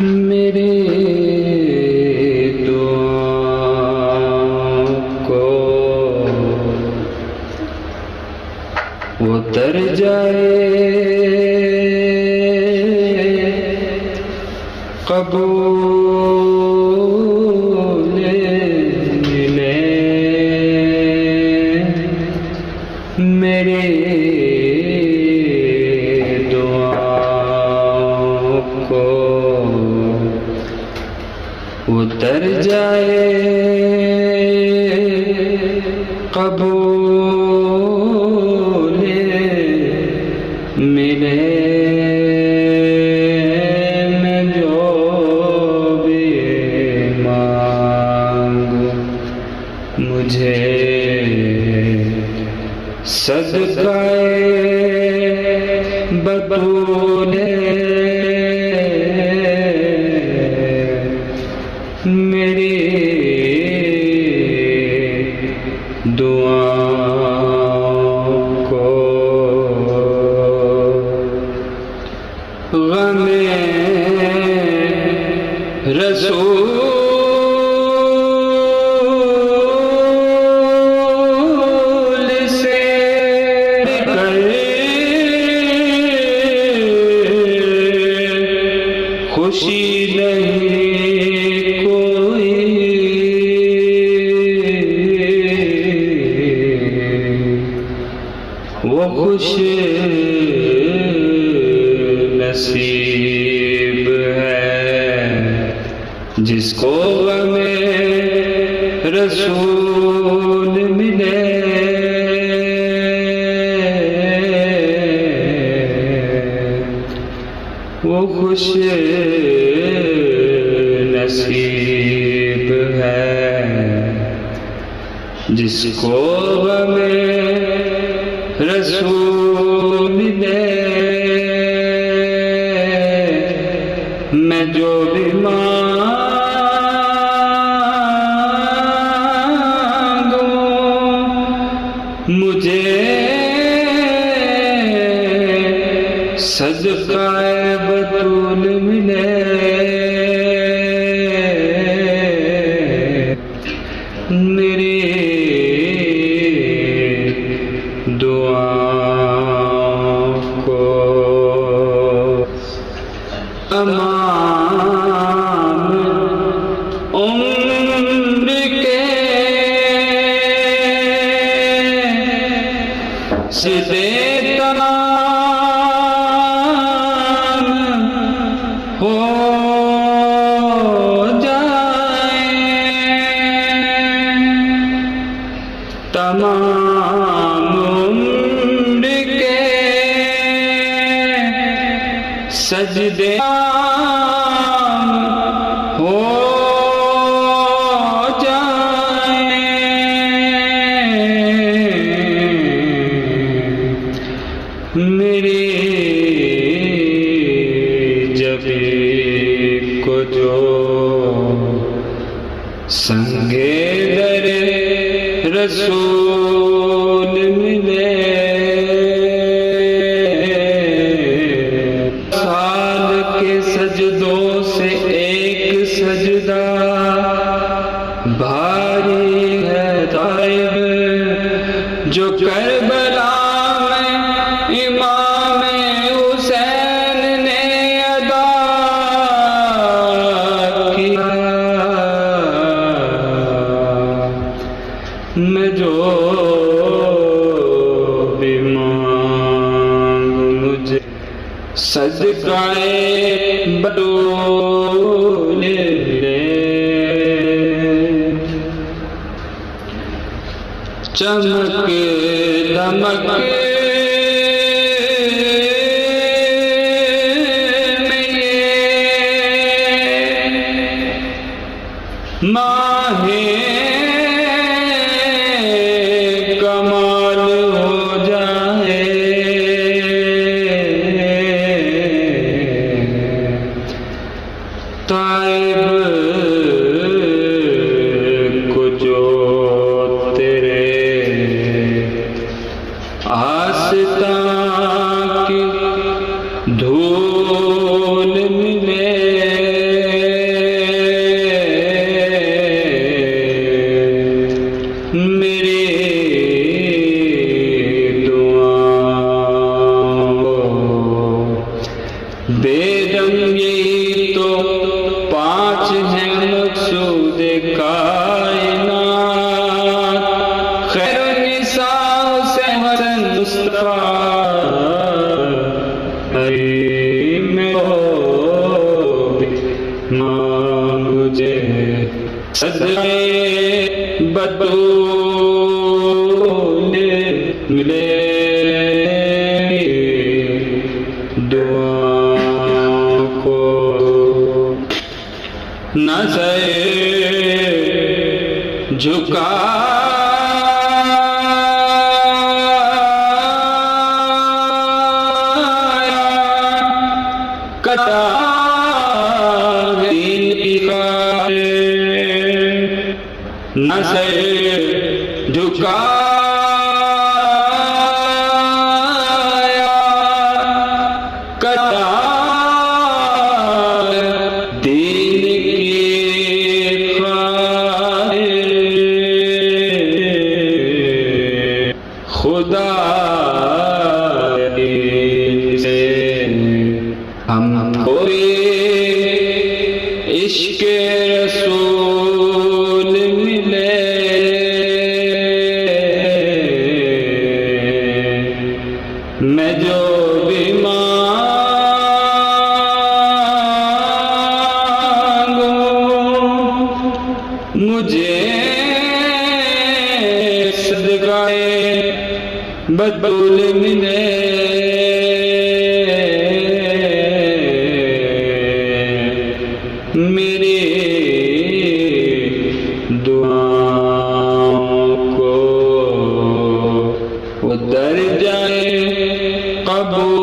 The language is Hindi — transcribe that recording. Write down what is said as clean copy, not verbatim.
मेरे दुआओं को वो तर जाए, कबूल मिले मेरे दुआओं को उतर जाए, कबूल मिले मैं जो भी मांगू मुझे सदकाए बतूल मेरी दुआओं को गमे रसूल से कर खुशी नहीं कोई, वो खुश नसीब है जिसको गमे रसूल मिले, वो खुश नसीब है जिसको गमे रसूल मिले। मैं जो भी मांगू मुझे सदकाए बतूल मिले, मेरी दुआओं को तमाम उम्र के सिदे तमाम हो जाए, तमाम उम्र के सजदे हो जाए, मेरी जबी को जो संगे दरे रसूल मिले, साल के सजदों से एक सजदा भारी है ताइब, जो करबला में इमाम हुसैन ने अदा किया। मैं जो भी मांगू मुझे सदकाए बतूल मिले, चमक दमक में ये माहे कमाल हो जाए, ताइब को जो तेरे आस्तां की धूल मिले, सदके बतूल मिले दुआओं को न सहे झुका कटा न सहे झुकाया कटा दीन की खुदा से हमको इश्क़ रसूल मिले मैं जो भी मांगू मुझे सदक़ाए बतूल मिले मेरी दुआओं को उतर जाए कबूल